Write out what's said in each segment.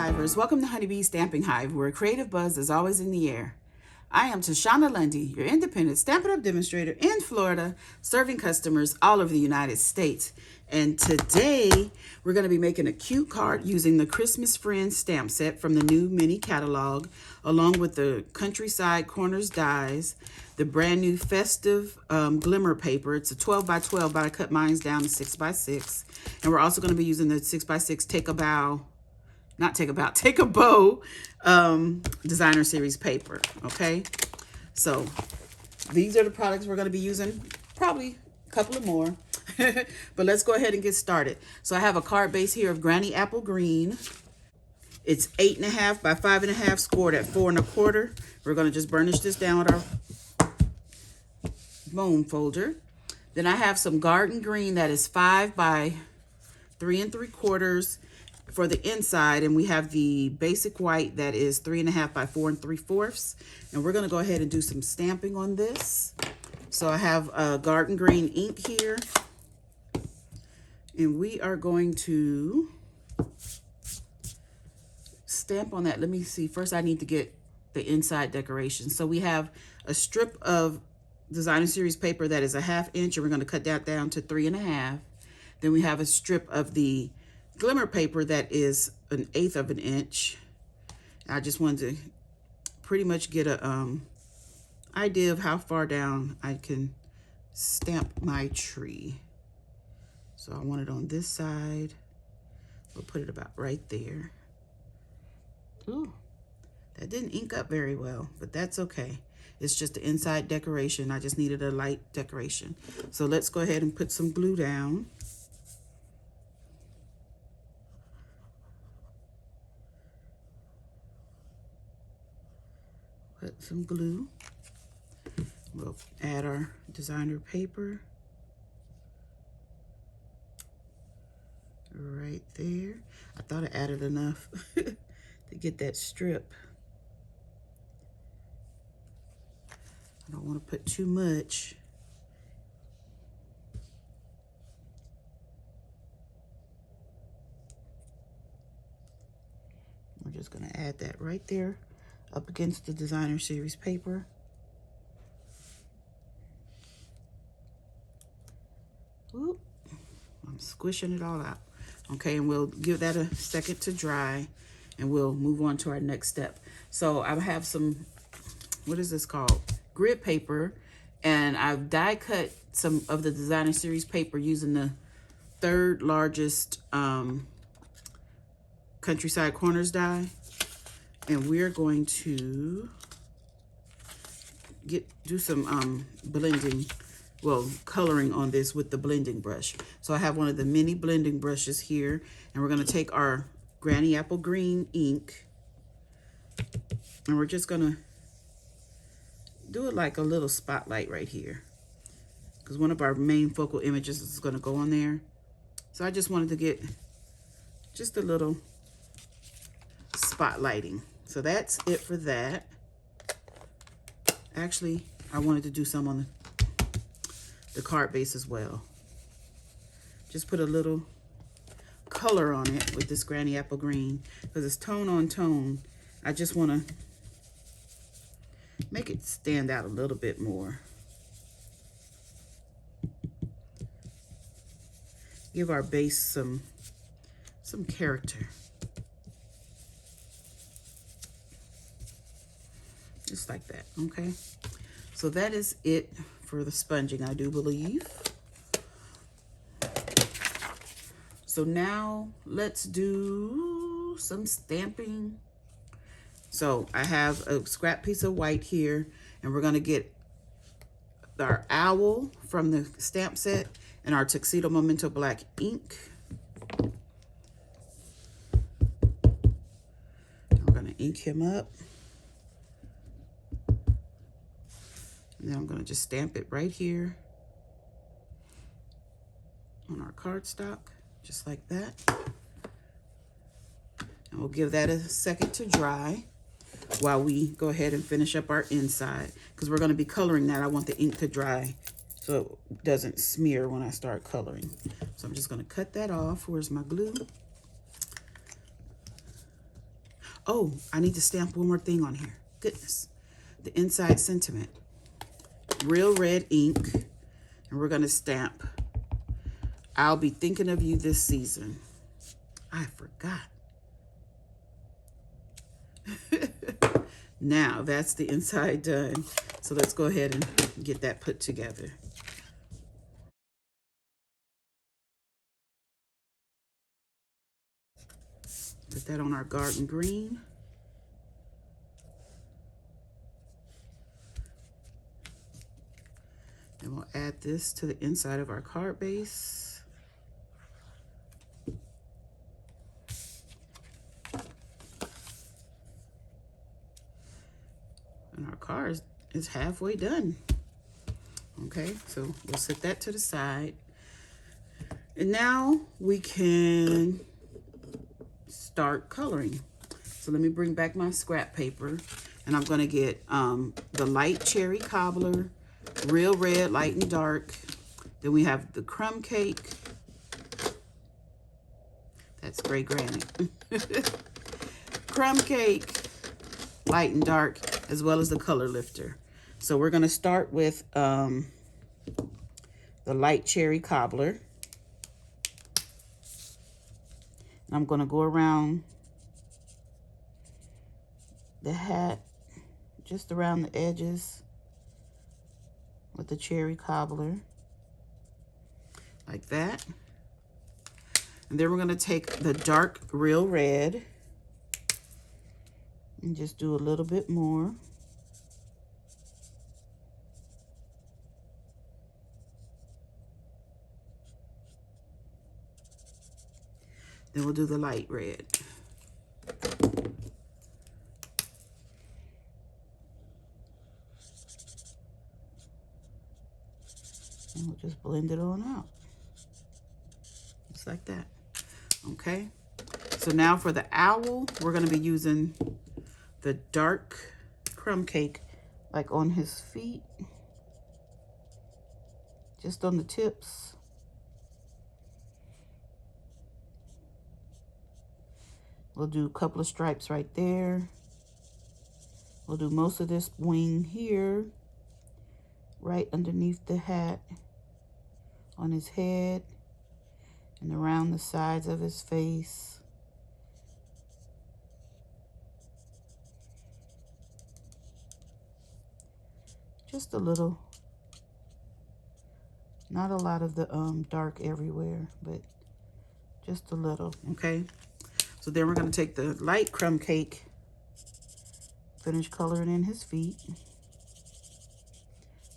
Hivers, welcome to Honeybee Stamping Hive, where creative buzz is always in the air. I am Tashana Lundy, your independent Stampin' Up demonstrator in Florida, serving customers all over the United States. And today, we're going to be making a cute card using the Christmas Friends stamp set from the new mini catalog, along with the Countryside Corners dies, the brand new Festive Glimmer paper. It's a 12 by 12, but I cut mine down to 6 by 6. And we're also going to be using the 6 by 6 Take A Bow designer series paper. Okay, so these are the products we're going to be using, probably a couple of more. But let's go ahead and get started. So I have a card base here of Granny Apple Green. It's 8.5 by 5.5, scored at 4 1/4. We're going to just burnish this down with our bone folder. Then I have some Garden Green that is 5 by 3 3/4 for the inside, and we have the basic white that is 3.5 by 4 3/4. And we're going to go ahead and do some stamping on this. So I have a Garden Green ink here, and we are going to stamp on that. Let me see. First, I need to get the inside decoration. So we have a strip of designer series paper that is a 1/2 inch, and we're going to cut that down to 3.5. Then we have a strip of the Glimmer paper that is 1/8 of an inch. I just wanted to pretty much get a idea of how far down I can stamp my tree. So I want it on this side. We'll put it about right there. Ooh, that didn't ink up very well, but that's okay. It's just the inside decoration. I just needed a light decoration. So let's go ahead and put some glue down. Put some glue. We'll add our designer paper right there. I thought I added enough to get that strip. I don't want to put too much. We're just going to add that right there up against the designer series paper. Whoop. I'm squishing it all out. Okay, and we'll give that a second to dry, and we'll move on to our next step. So I have some, what is this called? Grid paper, and I've die cut some of the designer series paper using the 3rd largest Countryside Corners die. And we're going to do some blending, well, coloring on this with the blending brush. So I have one of the mini blending brushes here, and we're going to take our Granny Apple Green ink, and we're just going to do it like a little spotlight right here, because one of our main focal images is going to go on there. So I just wanted to get just a little spotlighting. So that's it for that. Actually, I wanted to do some on the card base as well. Just put a little color on it with this Granny Apple Green, because it's tone on tone. I just want to make it stand out a little bit more. Give our base some character. Just like that, okay? So that is it for the sponging, I do believe. So now let's do some stamping. So I have a scrap piece of white here, and we're gonna get our owl from the stamp set and our Tuxedo Memento black ink. We're gonna ink him up. And then I'm going to just stamp it right here on our cardstock, just like that. And we'll give that a second to dry while we go ahead and finish up our inside, because we're going to be coloring that. I want the ink to dry so it doesn't smear when I start coloring. So I'm just going to cut that off. Where's my glue? Oh, I need to stamp one more thing on here. Goodness. The inside sentiment. Real red ink. And we're going to stamp, I'll be thinking of you this season. I forgot. Now, that's the inside done. So let's go ahead and get that put together. Put that on our garden green. And we'll add this to the inside of our card base. And our card is halfway done. Okay, so we'll set that to the side. And now we can start coloring. So let me bring back my scrap paper, and I'm going to get the light cherry cobbler, real red, light and dark. Then we have the crumb cake. That's gray granite. Crumb cake, light and dark, as well as the color lifter. So we're going to start with the light cherry cobbler. I'm going to go around the hat, just around the edges with the cherry cobbler, like that. And then we're going to take the dark real red and just do a little bit more. Then we'll do the light red. And we'll just blend it on out. Just like that. Okay. So now for the owl, we're going to be using the dark crumb cake, like on his feet. Just on the tips. We'll do a couple of stripes right there. We'll do most of this wing here, right underneath the hat, on his head, and around the sides of his face. Just a little. Not a lot of the dark everywhere, but just a little, okay? So then we're going to take the light crumb cake, finish coloring in his feet,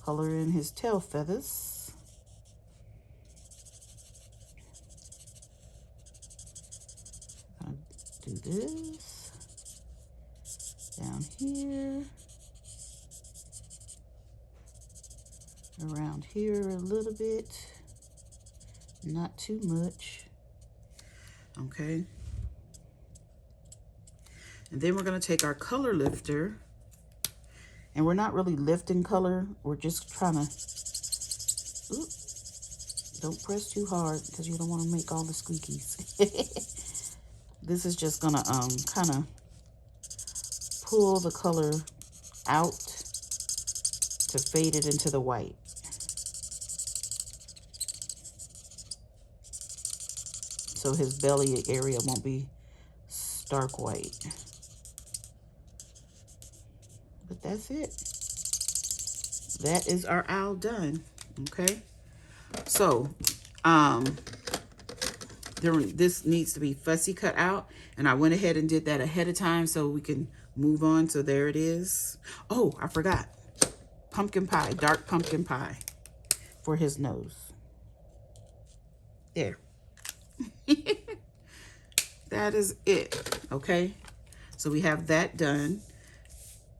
color in his tail feathers. I'll do this down here, around here a little bit, not too much, okay? And then we're going to take our color lifter, and we're not really lifting color. We're just trying to, oop, don't press too hard because you don't want to make all the squeakies. This is just going to kind of pull the color out to fade it into the white. So his belly area won't be stark white. But that's it. That is our owl done. Okay. So, this needs to be fussy cut out, and I went ahead and did that ahead of time so we can move on. So there it is. Oh, I forgot. Pumpkin pie, dark pumpkin pie for his nose. There. That is it. Okay. So we have that done.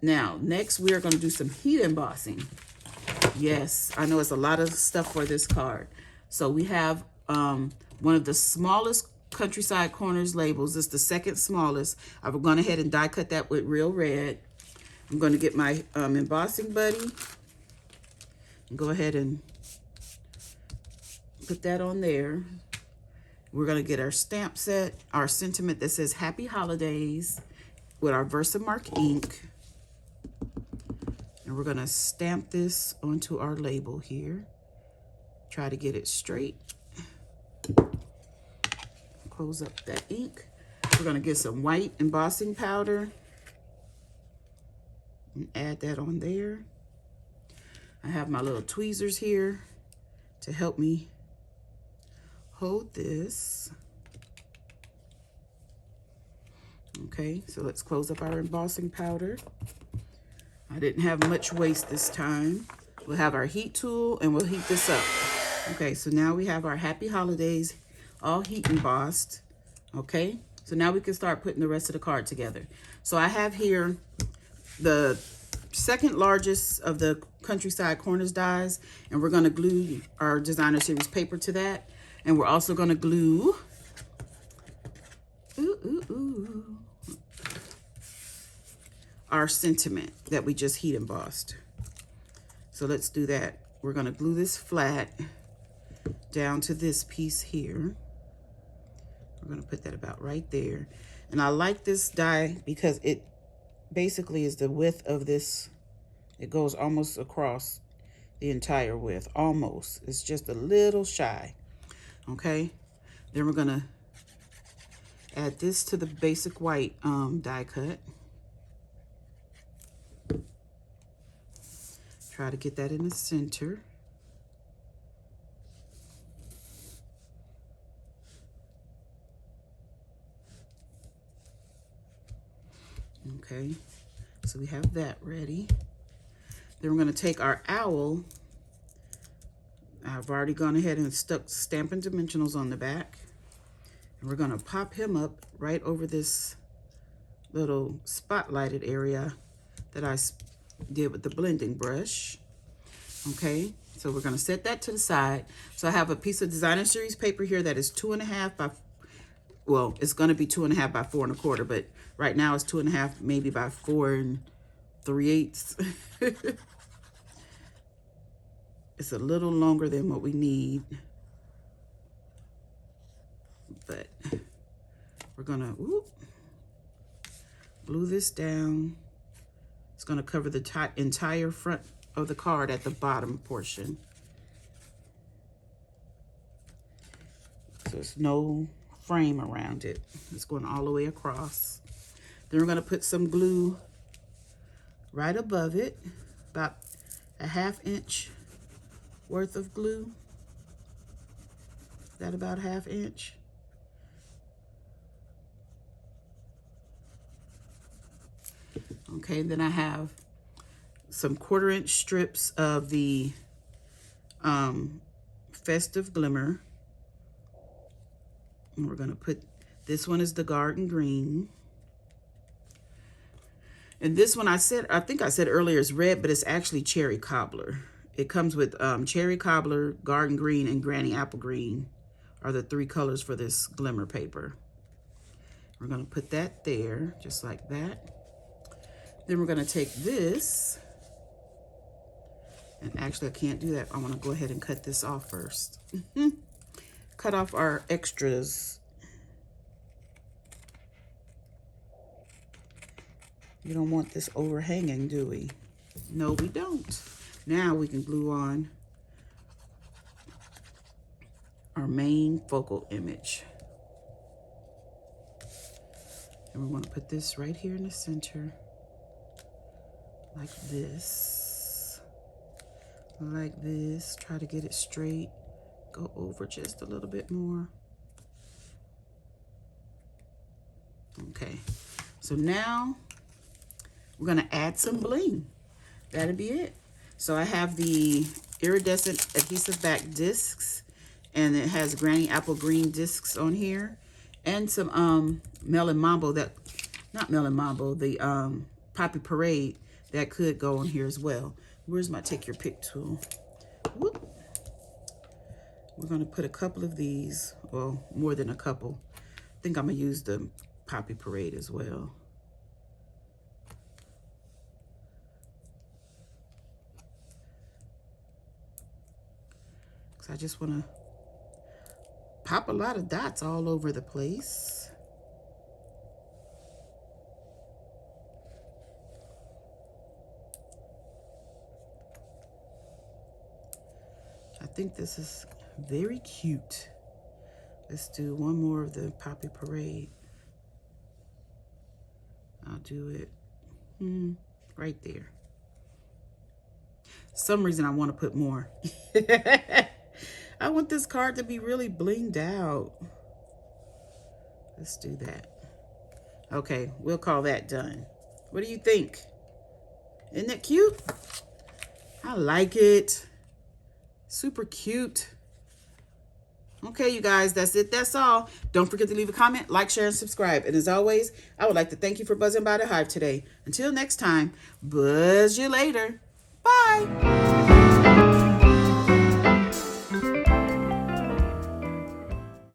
Now, next we are going to do some heat embossing. Yes, I know it's a lot of stuff for this card. So we have one of the smallest Countryside Corners labels. It's the second smallest. I've gone ahead and die cut that with real red. I'm going to get my embossing buddy and go ahead and put that on there. We're going to get our stamp set, our sentiment that says Happy Holidays with our Versamark ink. And we're gonna stamp this onto our label here. Try to get it straight. Close up that ink. We're gonna get some white embossing powder and add that on there. I have my little tweezers here to help me hold this. Okay, so let's close up our embossing powder. I didn't have much waste this time. We'll have our heat tool and we'll heat this up. Okay, so now we have our Happy Holidays all heat embossed. Okay, so now we can start putting the rest of the card together. So I have here the second largest of the Countryside Corners dies, and we're going to glue our designer series paper to that. And we're also going to glue our sentiment that we just heat embossed. So let's do that. We're going to glue this flat down to this piece here. We're going to put that about right there. And I like this die because it basically is the width of this. It goes almost across the entire width, almost. It's just a little shy. Okay, then we're going to add this to the basic white die cut. Try to get that in the center. Okay, so we have that ready. Then we're going to take our owl. I've already gone ahead and stuck Stampin' Dimensionals on the back. And we're going to pop him up right over this little spotlighted area that I did with the blending brush. Okay, so we're going to set that to the side. So I have a piece of designer series paper here that is 2.5 by, well, it's going to be 2.5 by 4 1/4, but right now it's 2.5 maybe by 4 3/8. It's a little longer than what we need, but we're gonna glue this down. It's gonna cover the entire front of the card at the bottom portion. So there's no frame around it. It's going all the way across. Then we're gonna put some glue right above it, about a 1/2 inch worth of glue. Is that about 1/2 inch? Okay, then I have some 1/4 inch strips of the Festive Glimmer. And we're gonna put, this one is the garden green. And this one I think I said earlier is red, but it's actually cherry cobbler. It comes with cherry cobbler, garden green, and granny apple green are the 3 colors for this glimmer paper. We're gonna put that there, just like that. Then we're gonna take this, and actually I can't do that. I wanna go ahead and cut this off first. Cut off our extras. We don't want this overhanging, do we? No, we don't. Now we can glue on our main focal image. And we want to put this right here in the center, like this. Like this. Try to get it straight. Go over just a little bit more. Okay, so now we're gonna add some bling. That'll be it. So I have the iridescent adhesive-backed discs, and it has granny apple green discs on here, and some Melon Mambo, that, not Melon Mambo, the Poppy Parade that could go on here as well. Where's my take your pick tool? Whoop. We're gonna put a couple of these, well, more than a couple. I think I'm gonna use the Poppy Parade as well. I just want to pop a lot of dots all over the place. think this is very cute. Let's do one more of the Poppy Parade. I'll do it right there. Some reason I want to put more. I want this card to be really blinged out. Let's do that. Okay, we'll call that done. What do you think? Isn't that cute? I like it. Super cute. Okay, you guys, that's it. That's all. Don't forget to leave a comment, like, share, and subscribe. And as always, I would like to thank you for buzzing by the Hive today. Until next time, buzz you later. Bye.